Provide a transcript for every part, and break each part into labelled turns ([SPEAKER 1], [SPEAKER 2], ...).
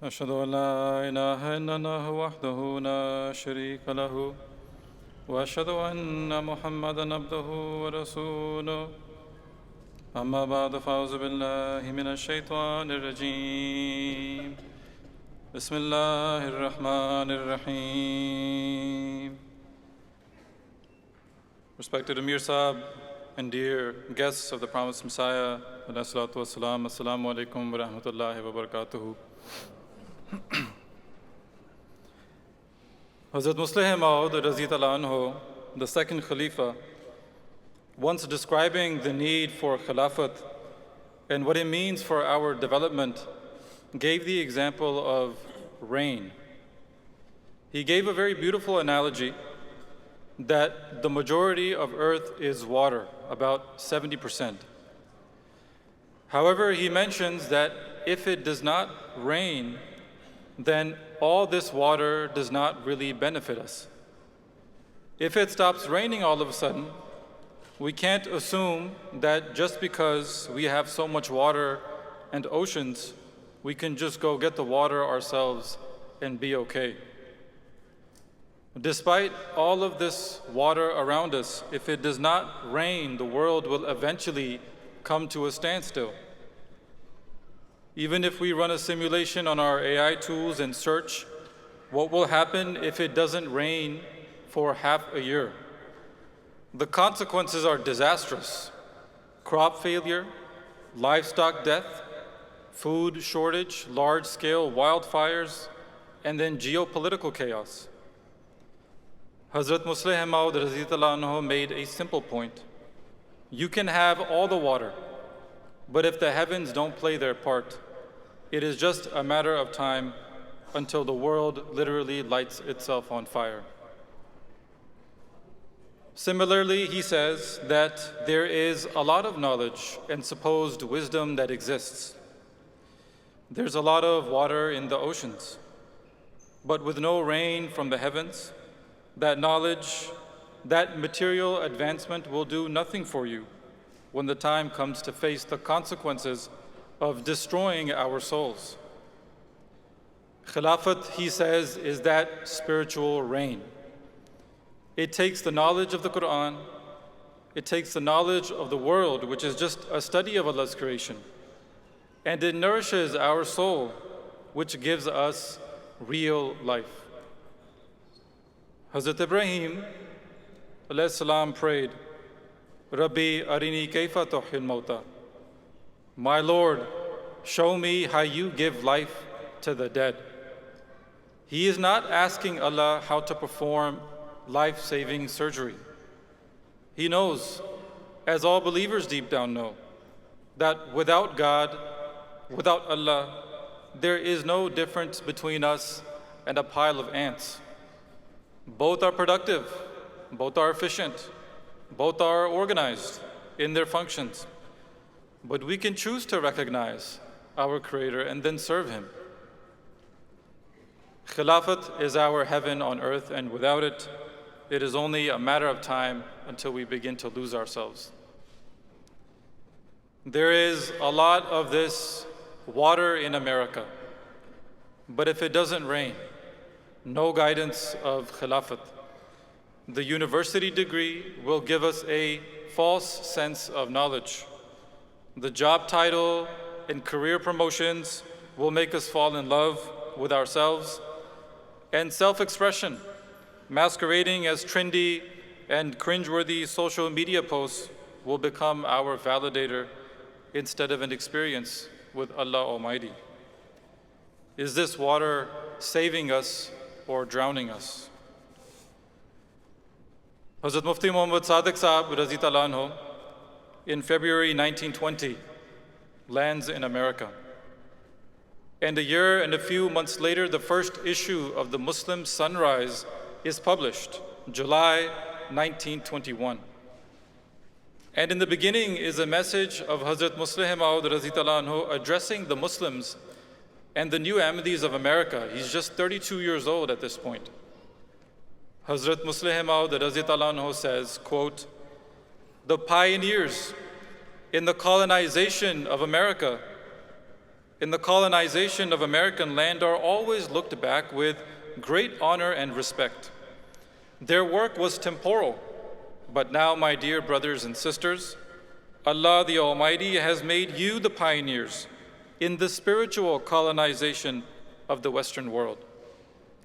[SPEAKER 1] أشهد أن لا إله إلا الله وحده لا شريك له وأشهد أن محمدًا عبده ورسوله أما بعد فأعوذ بالله من الشيطان الرجيم بسم الله الرحمن الرحيم. Respected Amir Sahib and dear guests of the promised Messiah, Assalamu alaikum wa rahmatullahi wa barakatuhu. Hazrat Muslim Maud Raziyallahu anhu, the second Khalifa, once describing the need for Khilafat and what it means for our development, gave the example of rain. He gave a very beautiful analogy that the majority of earth is water, about 70%. However, he mentions that if it does not rain, then all this water does not really benefit us. If it stops raining all of a sudden, we can't assume that just because we have so much water and oceans, we can just go get the water ourselves and be okay. Despite all of this water around us, if it does not rain, the world will eventually come to a standstill. Even if we run a simulation on our AI tools and search what will happen if it doesn't rain for half a year, the consequences are disastrous. Crop failure, livestock death, food shortage, large-scale wildfires, and then geopolitical chaos. Hazrat Muslim Maud Raziyallahu anhu made a simple point. You can have all the water, but if the heavens don't play their part, it is just a matter of time until the world literally lights itself on fire. Similarly, he says that there is a lot of knowledge and supposed wisdom that exists. There's a lot of water in the oceans, but with no rain from the heavens, that knowledge, that material advancement will do nothing for you when the time comes to face the consequences of destroying our souls. Khilafat, he says, is that spiritual rain. It takes the knowledge of the Quran, it takes the knowledge of the world, which is just a study of Allah's creation, and it nourishes our soul, which gives us real life. Hazrat Ibrahim alayhi salam prayed, Rabbi arini kaifa tuhyil mauta. My Lord, show me how you give life to the dead. He is not asking Allah how to perform life-saving surgery. He knows, as all believers deep down know, that without God, without Allah, there is no difference between us and a pile of ants. Both are productive, both are efficient, both are organized in their functions. But we can choose to recognize our Creator and then serve Him. Khilafat is our heaven on earth, and without it, it is only a matter of time until we begin to lose ourselves. There is a lot of this water in America, but if it doesn't rain, no guidance of Khilafat. The university degree will give us a false sense of knowledge. The job title and career promotions will make us fall in love with ourselves, and self-expression, masquerading as trendy and cringeworthy social media posts, will become our validator instead of an experience with Allah Almighty. Is this water saving us or drowning us? Hazrat Mufti Muhammad Sadiq Sahib Raziyallahu anhu, in February 1920, lands in America. And a year and a few months later, the first issue of the Muslim Sunrise is published, July 1921. And in the beginning is a message of Hazrat Muslim Maud Raziyallahu anhu addressing the Muslims and the new Ahmadis of America. He's just 32 years old at this point. Hazrat Muslim Maud Raziyallahu anhu says, quote, "The pioneers in the colonization of America in the colonization of American land are always looked back with great honor and respect. Their work was temporal, but now, my dear brothers and sisters, Allah the Almighty has made you the pioneers in the spiritual colonization of the Western world.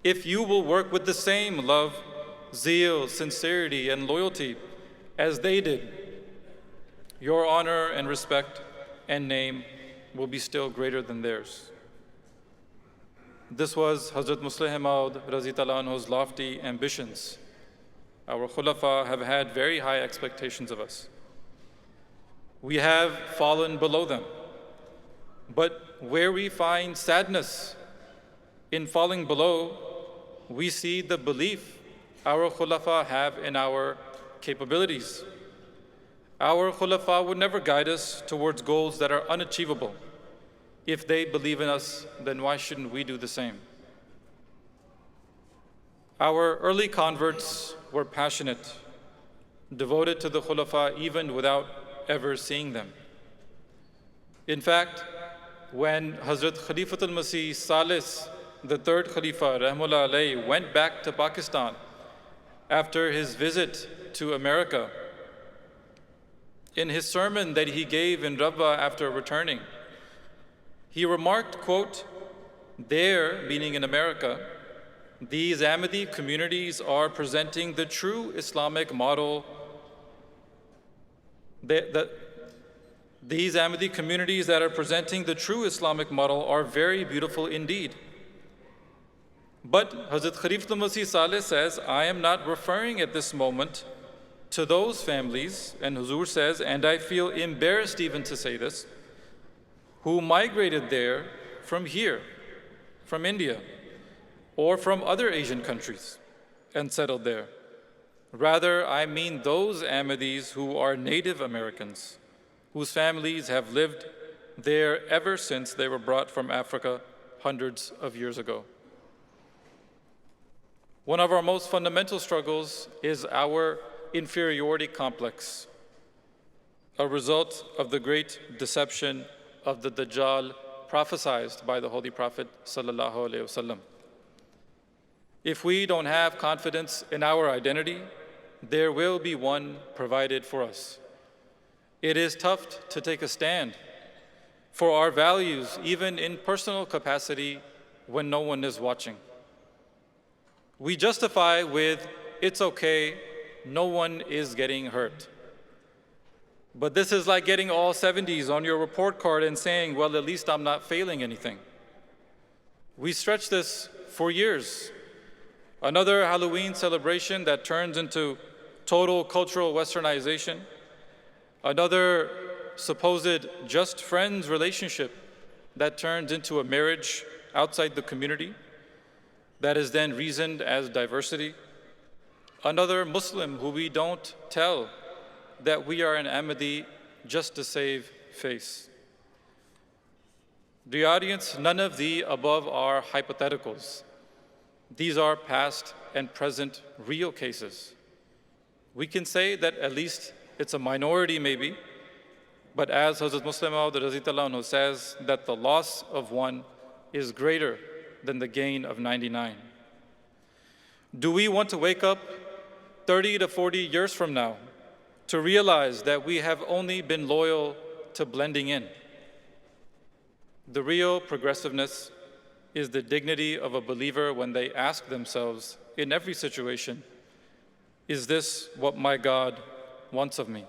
[SPEAKER 1] If you will work with the same love, zeal, sincerity, and loyalty as they did, your honor and respect and name will be still greater than theirs. This was Hazrat Musleh Maud Razi Ta'ala Anhu's lofty ambitions. Our Khulafa have had very high expectations of us. We have fallen below them. But where we find sadness in falling below, we see the belief our Khulafa have in our capabilities. Our Khulafa would never guide us towards goals that are unachievable. If they believe in us, then why shouldn't we do the same? Our early converts were passionate, devoted to the Khulafa even without ever seeing them. In fact, when Hazrat Khalifatul Masih Salis, the third Khalifa, Rahmullah alayhi, went back to Pakistan after his visit to America, in his sermon that he gave in Rabba after returning, he remarked, quote, "There, meaning in America, these Ahmadi communities are presenting the true Islamic model. These Ahmadi communities that are presenting the true Islamic model are very beautiful indeed." But Hazrat Khalifatul Masih Saleh says, I am not referring at this moment to those families, and Huzur says, and I feel embarrassed even to say this, who migrated there from here, from India, or from other Asian countries and settled there. Rather, I mean those Ahmadis who are Native Americans, whose families have lived there ever since they were brought from Africa hundreds of years ago. One of our most fundamental struggles is our inferiority complex, a result of the great deception of the Dajjal prophesied by the Holy Prophet sallallahu alaihi wasallam. If we don't have confidence in our identity, there will be one provided for us. It is tough to take a stand for our values, even in personal capacity, when no one is watching. We justify with, it's okay, no one is getting hurt. But this is like getting all 70s on your report card and saying, well, at least I'm not failing anything. We stretch this for years. Another Halloween celebration that turns into total cultural westernization. Another supposed just friends relationship that turns into a marriage outside the community that is then reasoned as diversity. Another Muslim who we don't tell that we are an Ahmadi just to save face. The audience, none of the above are hypotheticals. These are past and present real cases. We can say that at least it's a minority maybe, but as Hazrat Musleh Maud Razi Ta'ala Anhu says, that the loss of one is greater than the gain of 99. Do we want to wake up 30 to 40 years from now to realize that we have only been loyal to blending in? The real progressiveness is the dignity of a believer when they ask themselves in every situation, is this what my God wants of me?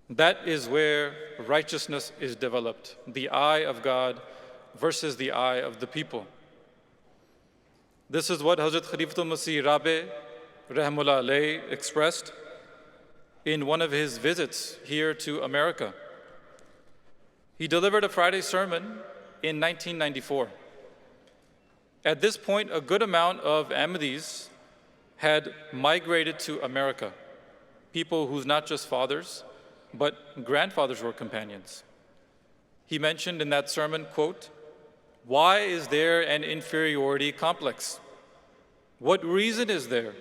[SPEAKER 1] That is where righteousness is developed, the eye of God versus the eye of the people. This is what Hazrat Khalifatul Masih Rabi Rahmullah alayhi expressed in one of his visits here to America. He delivered a Friday sermon in 1994. At this point, a good amount of Ahmadis had migrated to America, people whose not just fathers, but grandfathers were companions. He mentioned in that sermon, quote, "Why is there an inferiority complex? What reason is there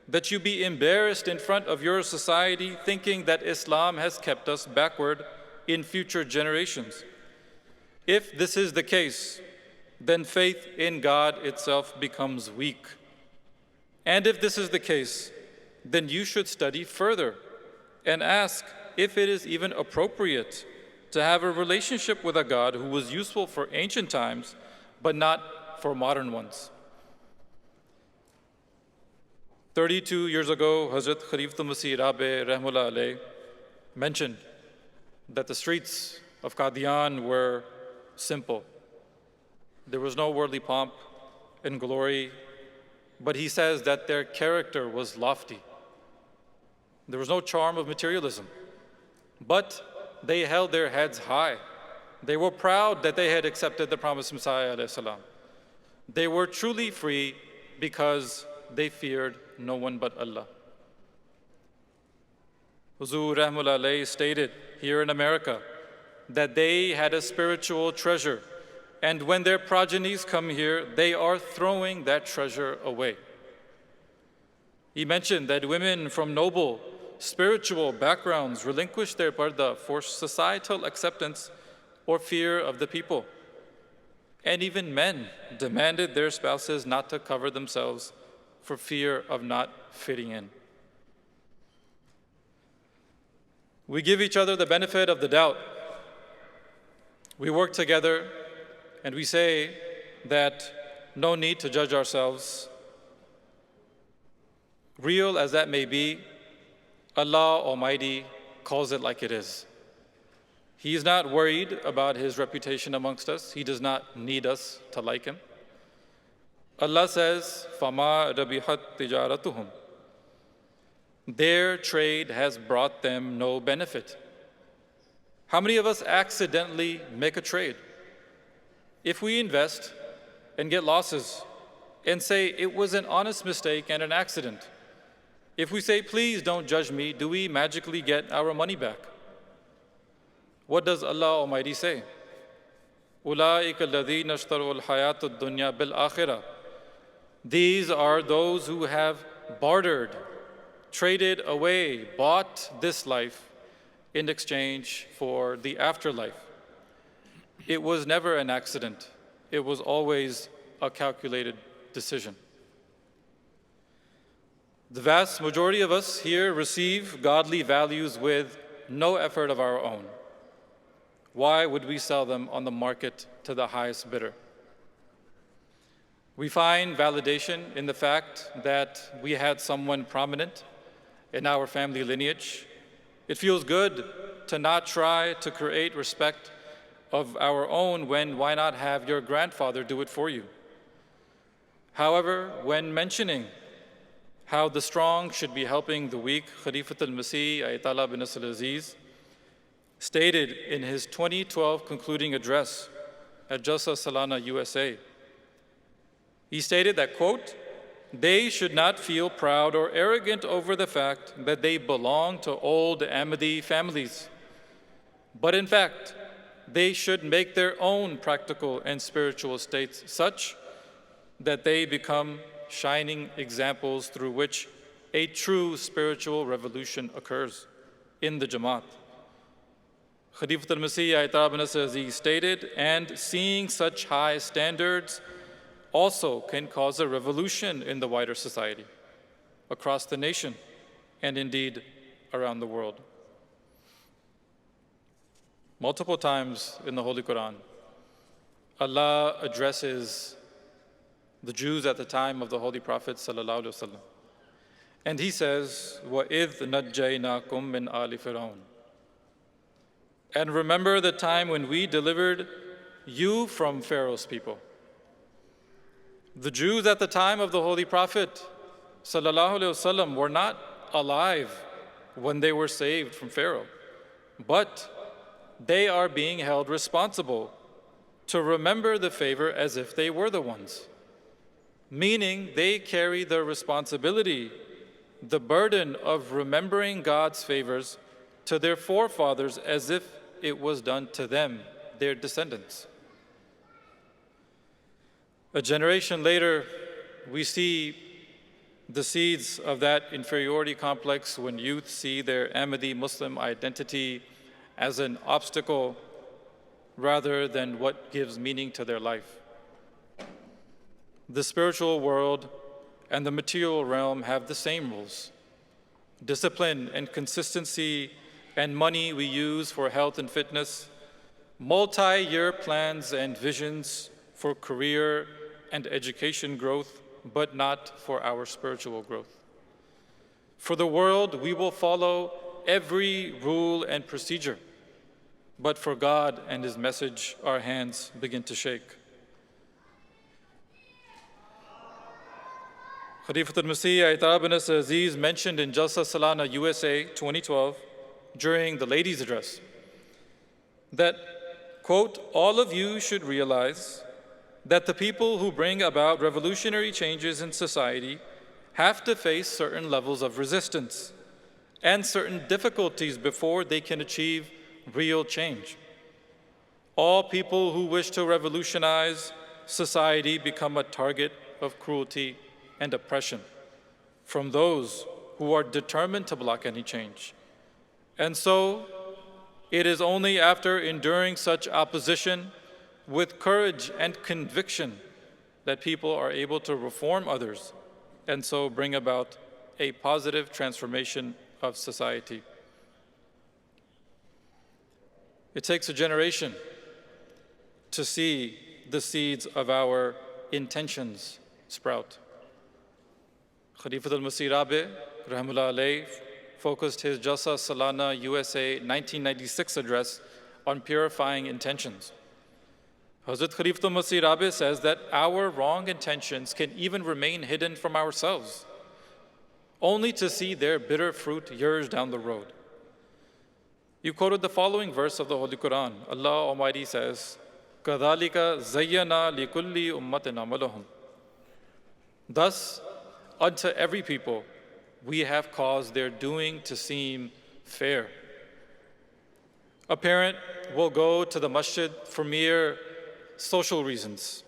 [SPEAKER 1] that you be embarrassed in front of your society thinking that Islam has kept us backward in future generations? If this is the case, then faith in God itself becomes weak. And if this is the case, then you should study further and ask if it is even appropriate to have a relationship with a God who was useful for ancient times, but not for modern ones. 32 years ago, Hazrat Khalifa-e-Masih Rabe Rahmullah Alayh mentioned that the streets of Qadian were simple. There was no worldly pomp and glory, but he says that their character was lofty. There was no charm of materialism, but they held their heads high. They were proud that they had accepted the promised Messiah alayhi salam. They were truly free because they feared no one but Allah. Huzur Rahmullah Alayh stated here in America that they had a spiritual treasure, and when their progenies come here, they are throwing that treasure away. He mentioned that women from noble, spiritual backgrounds relinquish their parda for societal acceptance or fear of the people. And even men demanded their spouses not to cover themselves for fear of not fitting in. We give each other the benefit of the doubt. We work together and we say that no need to judge ourselves. Real as that may be, Allah Almighty calls it like it is. He is not worried about His reputation amongst us. He does not need us to like Him. Allah says, فَمَا رَبِحَتْ تِجَارَتُهُمْ. Their trade has brought them no benefit. How many of us accidentally make a trade? If we invest and get losses and say it was an honest mistake and an accident, if we say, please don't judge me, do we magically get our money back? What does Allah Almighty say? أُولَٰئِكَ الَّذِينَ اشْتَرُوا الْحَيَاةَ الدُّنْيَا بِالْآخِرَةِ. These are those who have bartered, traded away, bought this life in exchange for the afterlife. It was never an accident. It was always a calculated decision. The vast majority of us here receive godly values with no effort of our own. Why would we sell them on the market to the highest bidder? We find validation in the fact that we had someone prominent in our family lineage. It feels good to not try to create respect of our own when why not have your grandfather do it for you? However, when mentioning how the strong should be helping the weak, Khalifa-e-Masih Ayatollah bin Nasr al-Aziz stated in his 2012 concluding address at Jalsa Salana, USA, he stated that, quote, they should not feel proud or arrogant over the fact that they belong to old Ahmadi families, but in fact, they should make their own practical and spiritual states such that they become shining examples through which a true spiritual revolution occurs in the Jama'at. Khalifa-e-Masih Ayatollah bin Nasr al-Aziz stated, and seeing such high standards also can cause a revolution in the wider society, across the nation, and indeed around the world. Multiple times in the Holy Quran, Allah addresses the Jews at the time of the Holy Prophet ﷺ. And He says, وَإِذْ نَجَّيْنَاكُمْ مِنْ آلِ فِرْعَوْنَ. And remember the time when we delivered you from Pharaoh's people. The Jews at the time of the Holy Prophet ﷺ were not alive when they were saved from Pharaoh, but they are being held responsible to remember the favor as if they were the ones. Meaning they carry the responsibility, the burden of remembering God's favors to their forefathers as if it was done to them, their descendants. A generation later, we see the seeds of that inferiority complex when youth see their Ahmadi Muslim identity as an obstacle rather than what gives meaning to their life. The spiritual world and the material realm have the same rules. Discipline and consistency and money we use for health and fitness, multi-year plans and visions for career and education growth, but not for our spiritual growth. For the world, we will follow every rule and procedure, but for God and His message, our hands begin to shake. Khalifatul Masih Aitab bin Aziz mentioned in Jalsa Salana USA 2012 during the ladies' address that, quote, all of you should realize that the people who bring about revolutionary changes in society have to face certain levels of resistance and certain difficulties before they can achieve real change. All people who wish to revolutionize society become a target of cruelty and oppression from those who are determined to block any change. And so, it is only after enduring such opposition with courage and conviction that people are able to reform others and so bring about a positive transformation of society. It takes a generation to see the seeds of our intentions sprout. Khalifatul Masih Rabi, Rahimullah alayh, focused his Jalsa Salana USA 1996 address on purifying intentions. Hazrat Khalifatul Masih Rabi says that our wrong intentions can even remain hidden from ourselves, only to see their bitter fruit years down the road. You quoted the following verse of the Holy Quran. Allah Almighty says, كَذَلِكَ زَيَّنَا لِكُلِّ أُمَّةٍ عَمَلَهُمْ. Thus, unto every people, we have caused their doing to seem fair. A parent will go to the masjid for mere social reasons,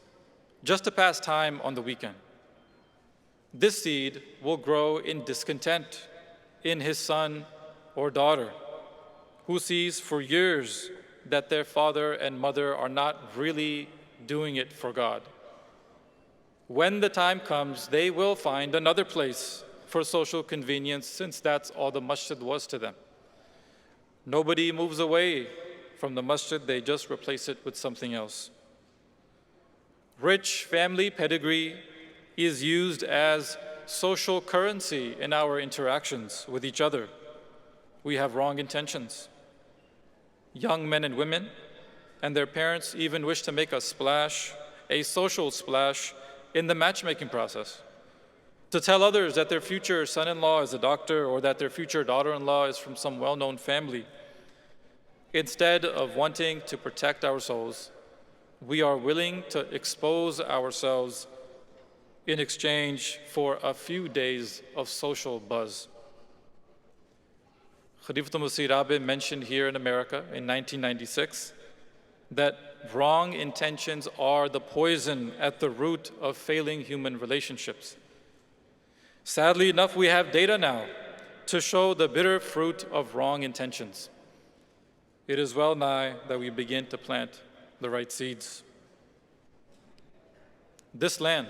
[SPEAKER 1] just to pass time on the weekend. This seed will grow in discontent in his son or daughter, who sees for years that their father and mother are not really doing it for God. When the time comes, they will find another place for social convenience, since that's all the masjid was to them. Nobody moves away from the masjid, they just replace it with something else. Rich family pedigree is used as social currency in our interactions with each other. We have wrong intentions. Young men and women and their parents even wish to make a splash, a social splash, in the matchmaking process, to tell others that their future son-in-law is a doctor or that their future daughter-in-law is from some well-known family. Instead of wanting to protect our souls, we are willing to expose ourselves in exchange for a few days of social buzz. Khalifatul Masih Rabi mentioned here in America in 1996 that wrong intentions are the poison at the root of failing human relationships. Sadly enough, we have data now to show the bitter fruit of wrong intentions. It is well nigh that we begin to plant the right seeds. This land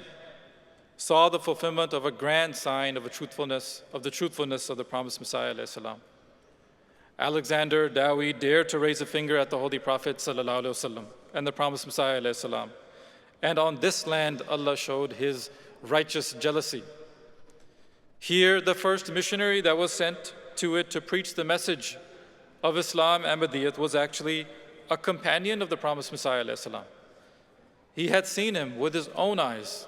[SPEAKER 1] saw the fulfillment of a grand sign of the truthfulness of the promised Messiah alayhi salam. Alexander Dowie dared to raise a finger at the Holy Prophet sallallahu alaihi wasallam and the promised Messiah alayhi salam. And on this land, Allah showed His righteous jealousy. Here, the first missionary that was sent to it to preach the message of Islam, Ahmadiyyat, was actually a companion of the promised Messiah alayhi salam. He had seen him with his own eyes,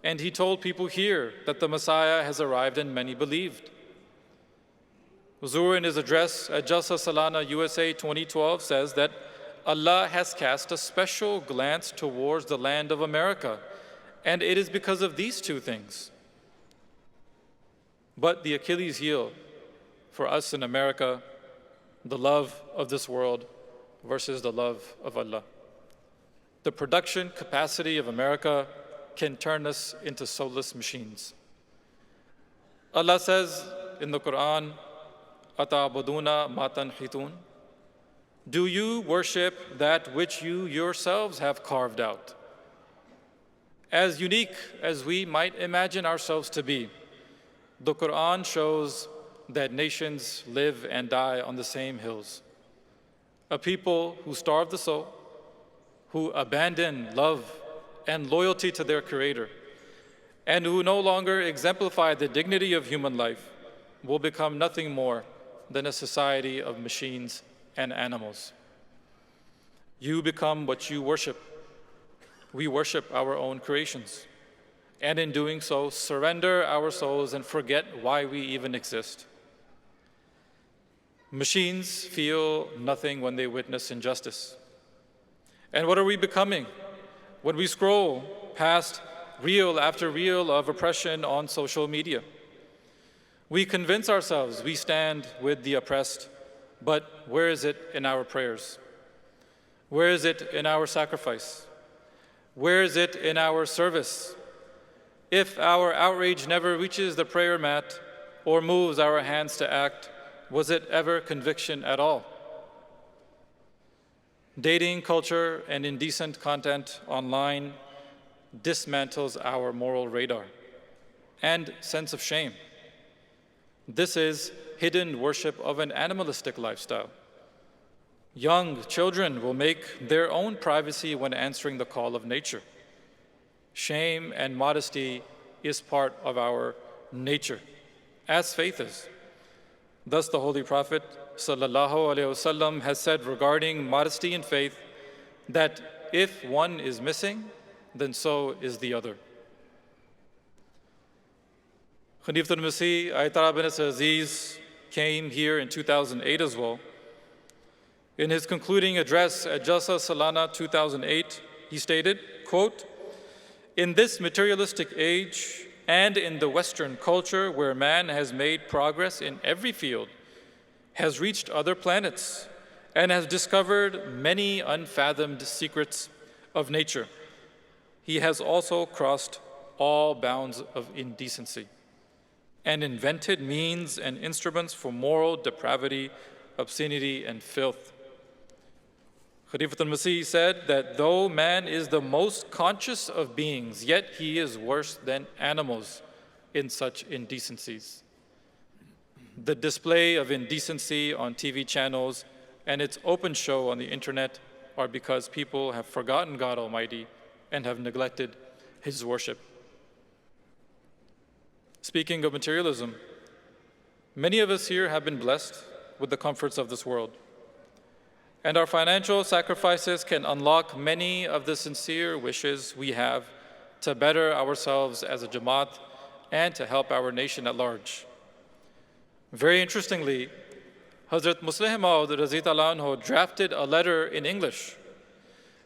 [SPEAKER 1] and he told people here that the Messiah has arrived and many believed. Huzur in his address at Jalsa Salana USA 2012 says that Allah has cast a special glance towards the land of America, and it is because of these two things. But the Achilles heel for us in America, the love of this world versus the love of Allah. The production capacity of America can turn us into soulless machines. Allah says in the Quran, أَتَعْبُدُونَ مَا تَنْحِتُونَ. Do you worship that which you yourselves have carved out? As unique as we might imagine ourselves to be, the Quran shows that nations live and die on the same hills. A people who starve the soul, who abandon love and loyalty to their Creator, and who no longer exemplify the dignity of human life, will become nothing more than a society of machines and animals. You become what you worship. We worship our own creations, and in doing so, surrender our souls and forget why we even exist. Machines feel nothing when they witness injustice. And what are we becoming when we scroll past reel after reel of oppression on social media? We convince ourselves we stand with the oppressed, but where is it in our prayers? Where is it in our sacrifice? Where is it in our service? If our outrage never reaches the prayer mat or moves our hands to act, was it ever conviction at all? Dating culture and indecent content online dismantles our moral radar and sense of shame. This is hidden worship of an animalistic lifestyle. Young children will make their own privacy when answering the call of nature. Shame and modesty is part of our nature, as faith is. Thus, the Holy Prophet ﷺ has said regarding modesty and faith that if one is missing, then so is the other. Khalifa al-Masih, Ayatollah bin Aziz, came here in 2008 as well. In his concluding address at Jalsa Salana 2008, he stated, quote, "In this materialistic age and in the Western culture where man has made progress in every field, has reached other planets, and has discovered many unfathomed secrets of nature, he has also crossed all bounds of indecency and invented means and instruments for moral depravity, obscenity, and filth." Khalifa al-Masih said that though man is the most conscious of beings, yet he is worse than animals in such indecencies. The display of indecency on TV channels and its open show on the internet are because people have forgotten God Almighty and have neglected His worship. Speaking of materialism, many of us here have been blessed with the comforts of this world. And our financial sacrifices can unlock many of the sincere wishes we have to better ourselves as a Jama'at and to help our nation at large. Very interestingly, Hazrat Musleh Maud Raziyallahu anhu drafted a letter in English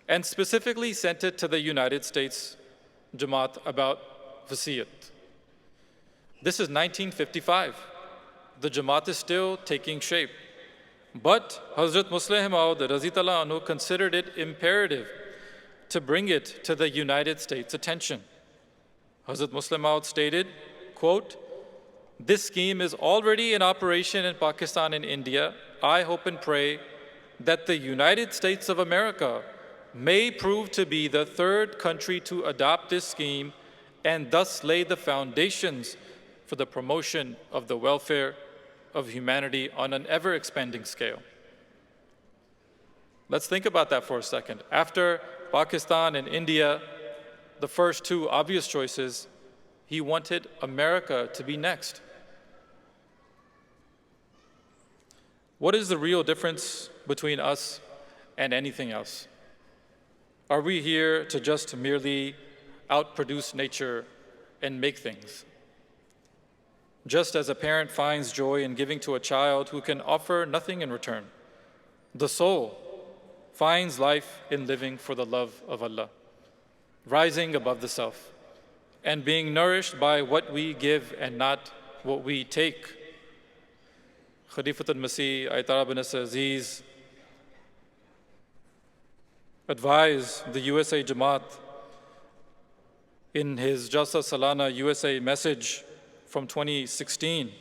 [SPEAKER 1] and specifically sent it to the United States Jama'at about Wasiyat. This is 1955. The Jama'at is still taking shape. But Hazrat Musleh Maud Raziyallahu anhu considered it imperative to bring it to the United States' attention. Hazrat Musleh Maud stated, quote, "This scheme is already in operation in Pakistan and India. I hope and pray that the United States of America may prove to be the third country to adopt this scheme and thus lay the foundations for the promotion of the welfare of humanity on an ever-expanding scale." Let's think about that for a second. After Pakistan and India, the first two obvious choices, he wanted America to be next. What is the real difference between us and anything else? Are we here to just merely outproduce nature and make things? Just as a parent finds joy in giving to a child who can offer nothing in return, the soul finds life in living for the love of Allah, rising above the self, and being nourished by what we give and not what we take. Khalifa al-Masih, Ayatollah bin Aziz, advised the USA Jama'at in his Jalsa Salana USA message from 2016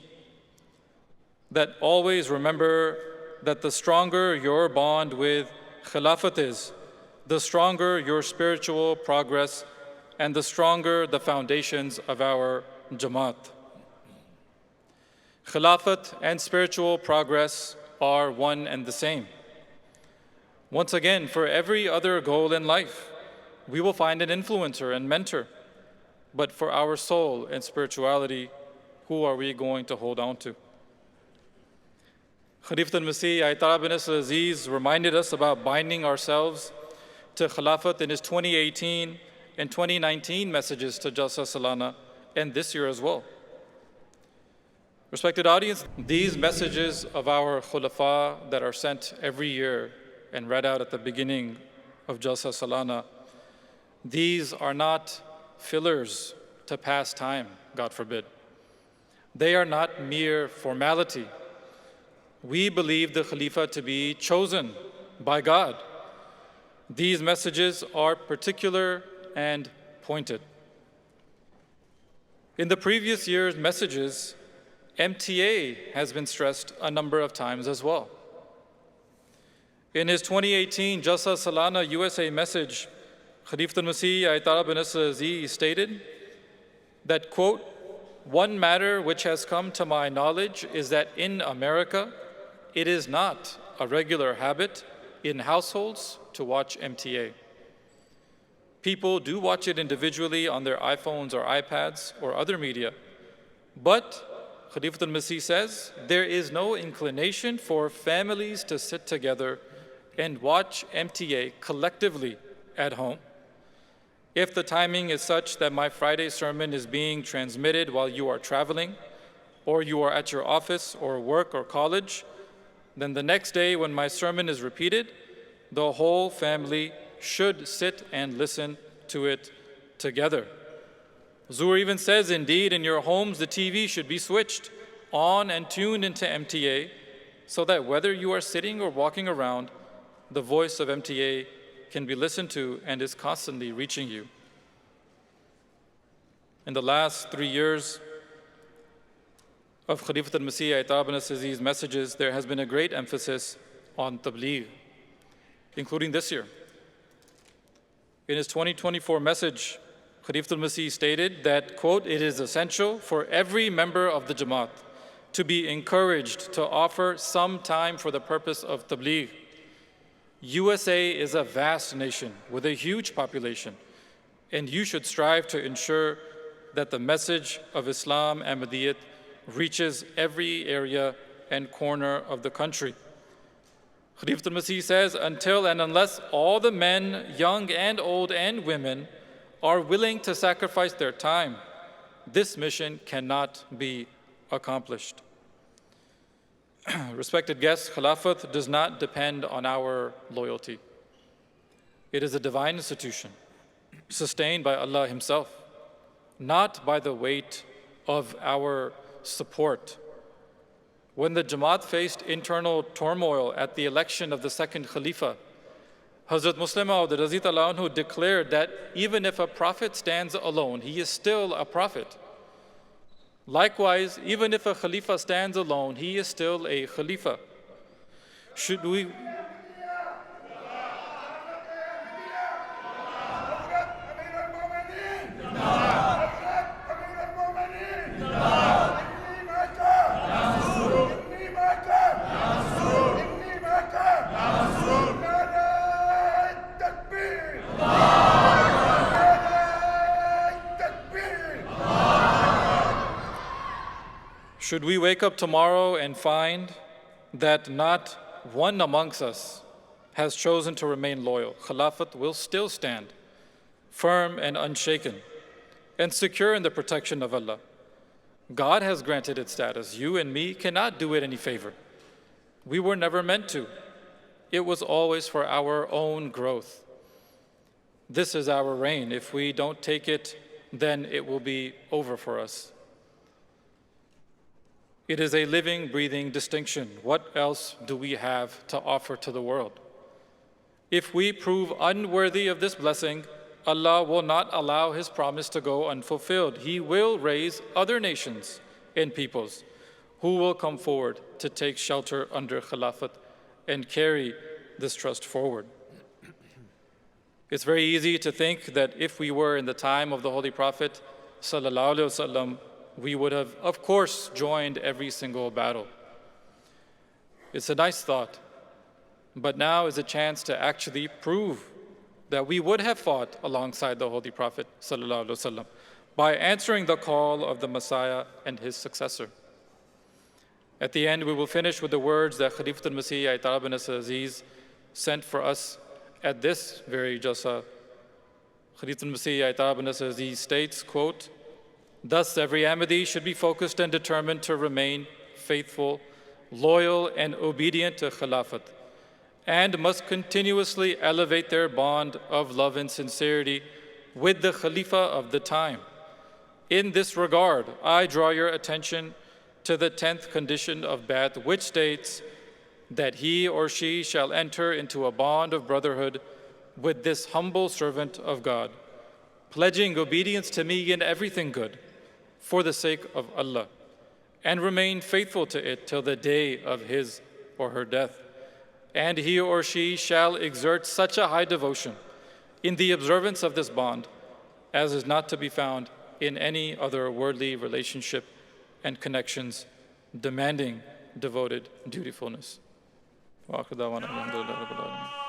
[SPEAKER 1] that always remember that the stronger your bond with Khilafat is, the stronger your spiritual progress and the stronger the foundations of our Jama'at. Khilafat and spiritual progress are one and the same. Once again, for every other goal in life, we will find an influencer and mentor. But for our soul and spirituality, who are we going to hold on to? Khalifatul Masih Ayatollah bin Aziz reminded us about binding ourselves to Khilafat in his 2018 and 2019 messages to Jalsa Salana, and this year as well. Respected audience, these messages of our Khulafa that are sent every year and read out at the beginning of Jalsa Salana, these are not fillers to pass time, God forbid. They are not mere formality. We believe the Khalifa to be chosen by God. These messages are particular and pointed. In the previous year's messages, MTA has been stressed a number of times as well. In his 2018 Jalsa Salana USA message, Khalifatul Masih Ayatollah bin Aziz stated that, quote, "One matter which has come to my knowledge is that in America, it is not a regular habit in households to watch MTA. People do watch it individually on their iPhones or iPads or other media. But, Khalifatul Masih says, there is no inclination for families to sit together and watch MTA collectively at home. If the timing is such that my Friday sermon is being transmitted while you are traveling, or you are at your office or work or college, then the next day when my sermon is repeated, the whole family should sit and listen to it together." Zuhr even says, indeed, in your homes, the TV should be switched on and tuned into MTA so that whether you are sitting or walking around, the voice of MTA can be listened to and is constantly reaching you. In the last 3 years of Khalifatul Masih Ayatollah bin Aziz's messages, there has been a great emphasis on tabligh, including this year. In his 2024 message, Khalifatul Masih stated that, quote, "It is essential for every member of the Jama'at to be encouraged to offer some time for the purpose of tabligh. USA is a vast nation with a huge population, and you should strive to ensure that the message of Islam Ahmadiyyat reaches every area and corner of the country." Khalifatul Masih says, until and unless all the men, young and old and women, are willing to sacrifice their time, this mission cannot be accomplished. Respected guests, Khilafat does not depend on our loyalty. It is a divine institution, sustained by Allah Himself, not by the weight of our support. When the Jamaat faced internal turmoil at the election of the second Khalifa, Hazrat Muslim Maud Radhiyallahu anhu declared that even if a prophet stands alone, he is still a prophet. Likewise, even if a Khalifa stands alone, he is still a Khalifa. Should we Should we wake up tomorrow and find that not one amongst us has chosen to remain loyal, Khilafat will still stand firm and unshaken and secure in the protection of Allah. God has granted its status. You and me cannot do it any favor. We were never meant to. It was always for our own growth. This is our reign. If we don't take it, then it will be over for us. It is a living, breathing distinction. What else do we have to offer to the world? If we prove unworthy of this blessing, Allah will not allow His promise to go unfulfilled. He will raise other nations and peoples who will come forward to take shelter under Khilafat and carry this trust forward. It's very easy to think that if we were in the time of the Holy Prophet sallallahu alaihi wasallam, we would have, of course, joined every single battle. It's a nice thought, but now is a chance to actually prove that we would have fought alongside the Holy Prophet sallallahu alaihi wasallam by answering the call of the Messiah and his successor. At the end, we will finish with the words that Khalifa-e-Ahmadiyya bin Aziz sent for us at this very Jalsa. Khalifa-e-Ahmadiyya bin Aziz states, quote, "Thus every Ahmadi should be focused and determined to remain faithful, loyal, and obedient to Khilafat, and must continuously elevate their bond of love and sincerity with the Khalifa of the time. In this regard, I draw your attention to the 10th condition of Bai'at, which states that he or she shall enter into a bond of brotherhood with this humble servant of God, pledging obedience to me in everything good for the sake of Allah, and remain faithful to it till the day of his or her death. And he or she shall exert such a high devotion in the observance of this bond as is not to be found in any other worldly relationship and connections demanding devoted dutifulness." Wa akhir da'wana alhamdulillahi rabbil alamin.